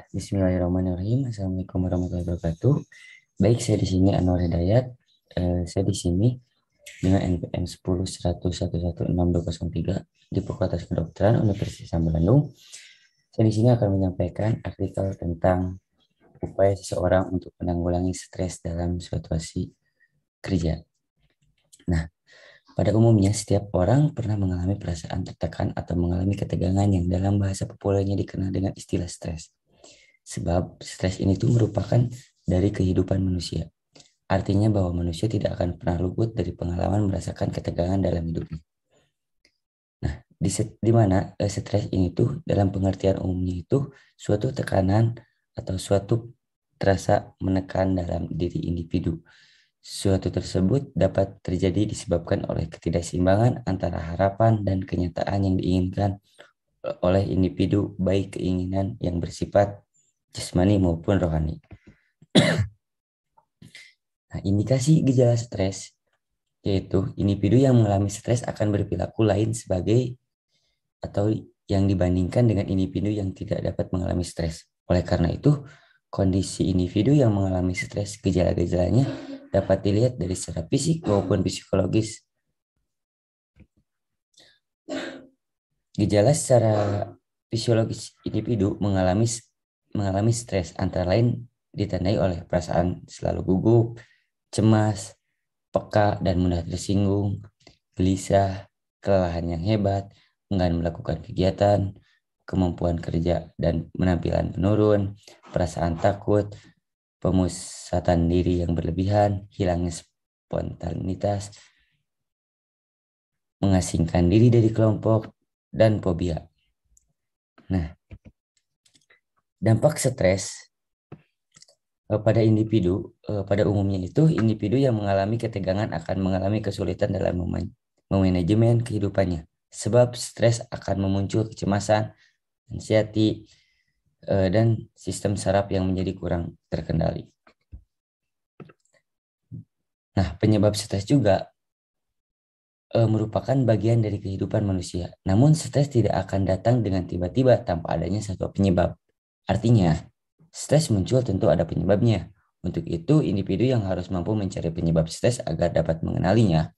Bismillahirrahmanirrahim. Assalamualaikum warahmatullahi wabarakatuh. Baik, saya di sini Anwar Hidayat. Saya di sini dengan NPM 10.111.6.203 di Fakultas Kedokteran Universitas Islam Bandung. Saya di sini akan menyampaikan artikel tentang upaya seseorang untuk menanggulangi stres dalam situasi kerja. Nah, pada umumnya setiap orang pernah mengalami perasaan tertekan atau mengalami ketegangan yang dalam bahasa populernya dikenal dengan istilah stres. Sebab stres ini tuh merupakan dari kehidupan manusia. Artinya bahwa manusia tidak akan pernah luput dari pengalaman merasakan ketegangan dalam hidupnya. Nah, di mana stres ini tuh dalam pengertian umumnya itu suatu tekanan atau suatu terasa menekan dalam diri individu. Suatu tersebut dapat terjadi disebabkan oleh ketidakseimbangan antara harapan dan kenyataan yang diinginkan oleh individu, baik keinginan yang bersifat jasmani maupun rohani. Nah, indikasi gejala stres yaitu individu yang mengalami stres akan berperilaku lain sebagai atau yang dibandingkan dengan individu yang tidak dapat mengalami stres. Oleh karena itu, kondisi individu yang mengalami stres, gejala-gejalanya dapat dilihat dari secara fisik maupun psikologis. Gejala secara fisiologis individu mengalami stres antara lain ditandai oleh perasaan selalu gugup, cemas, peka dan mudah tersinggung, gelisah, kelelahan yang hebat, enggan melakukan kegiatan, kemampuan kerja dan penampilan menurun, perasaan takut, pemusatan diri yang berlebihan, hilangnya spontanitas, mengasingkan diri dari kelompok, dan fobia. Nah, dampak stres pada individu, pada umumnya itu individu yang mengalami ketegangan akan mengalami kesulitan dalam memanajemen kehidupannya. Sebab stres akan memuncul kecemasan, anxiety, dan sistem saraf yang menjadi kurang terkendali. Nah, penyebab stres juga merupakan bagian dari kehidupan manusia. Namun stres tidak akan datang dengan tiba-tiba tanpa adanya satu penyebab. Artinya, stres muncul tentu ada penyebabnya. Untuk itu, individu yang harus mampu mencari penyebab stres agar dapat mengenalinya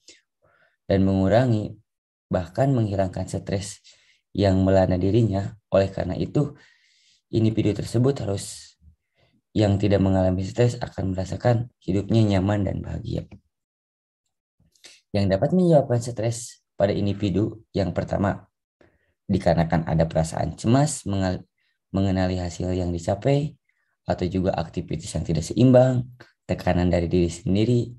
dan mengurangi, bahkan menghilangkan stres yang melanda dirinya. Oleh karena itu, individu tersebut yang tidak mengalami stres akan merasakan hidupnya nyaman dan bahagia. Yang dapat menyebabkan stres pada individu yang pertama, dikarenakan ada perasaan cemas mengenali hasil yang dicapai, atau juga aktivitas yang tidak seimbang, tekanan dari diri sendiri,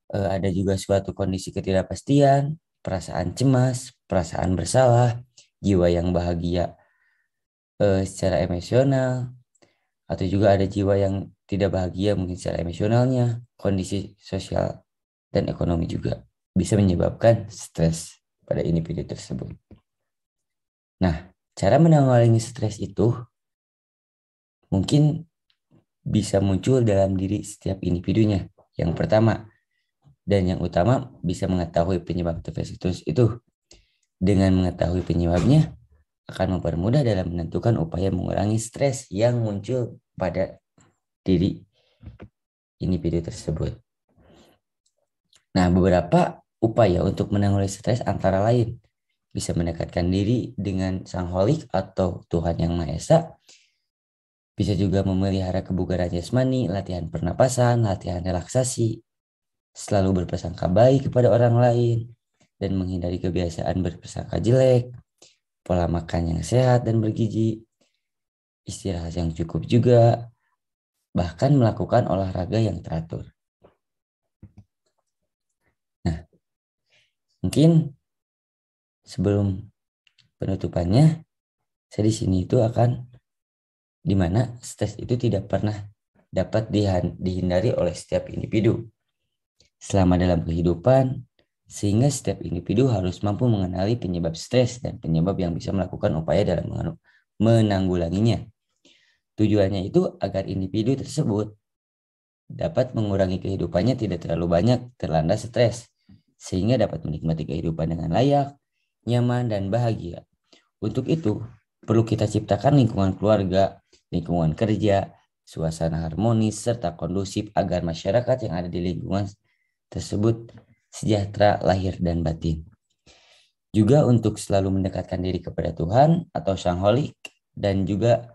ada juga suatu kondisi ketidakpastian, perasaan cemas, perasaan bersalah, jiwa yang bahagia secara emosional, atau juga ada jiwa yang tidak bahagia mungkin secara emosionalnya, kondisi sosial dan ekonomi juga bisa menyebabkan stres pada individu tersebut. Nah, cara menanggulangi stres itu mungkin bisa muncul dalam diri setiap individunya. Yang pertama dan yang utama, bisa mengetahui penyebab stres itu. Dengan mengetahui penyebabnya akan mempermudah dalam menentukan upaya mengurangi stres yang muncul pada diri individu tersebut. Nah, beberapa upaya untuk menanggulangi stres antara lain bisa mendekatkan diri dengan Sang Holik atau Tuhan Yang Maha Esa. Bisa juga memelihara kebugaran jasmani, latihan pernapasan, latihan relaksasi, selalu berprasangka baik kepada orang lain, dan menghindari kebiasaan berprasangka jelek, pola makan yang sehat dan bergizi, istirahat yang cukup juga, bahkan melakukan olahraga yang teratur. Nah, mungkin sebelum penutupannya, saya di sini itu akan di mana stres itu tidak pernah dapat dihindari oleh setiap individu selama dalam kehidupan, sehingga setiap individu harus mampu mengenali penyebab stres dan penyebab yang bisa melakukan upaya dalam menanggulanginya. Tujuannya itu agar individu tersebut dapat mengurangi kehidupannya tidak terlalu banyak terlanda stres, sehingga dapat menikmati kehidupan dengan layak, nyaman, dan bahagia. Untuk itu, perlu kita ciptakan lingkungan keluarga lingkungan kerja, suasana harmonis, serta kondusif agar masyarakat yang ada di lingkungan tersebut sejahtera lahir dan batin. Juga untuk selalu mendekatkan diri kepada Tuhan atau Sang Holik, dan juga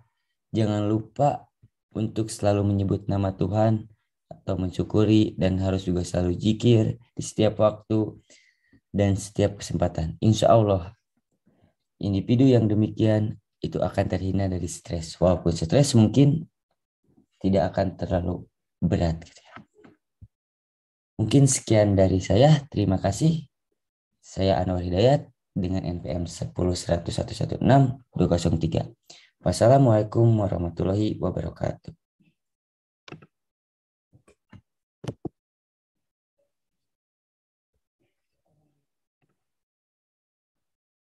jangan lupa untuk selalu menyebut nama Tuhan atau mensyukuri, dan harus juga selalu zikir di setiap waktu dan setiap kesempatan. Insya Allah individu yang demikian itu akan terhindar dari stres. Walaupun stres mungkin tidak akan terlalu berat gitu ya. Mungkin sekian dari saya. Terima kasih. Saya Anwar Hidayat dengan NPM 10.100.116.203. Wassalamualaikum warahmatullahi wabarakatuh.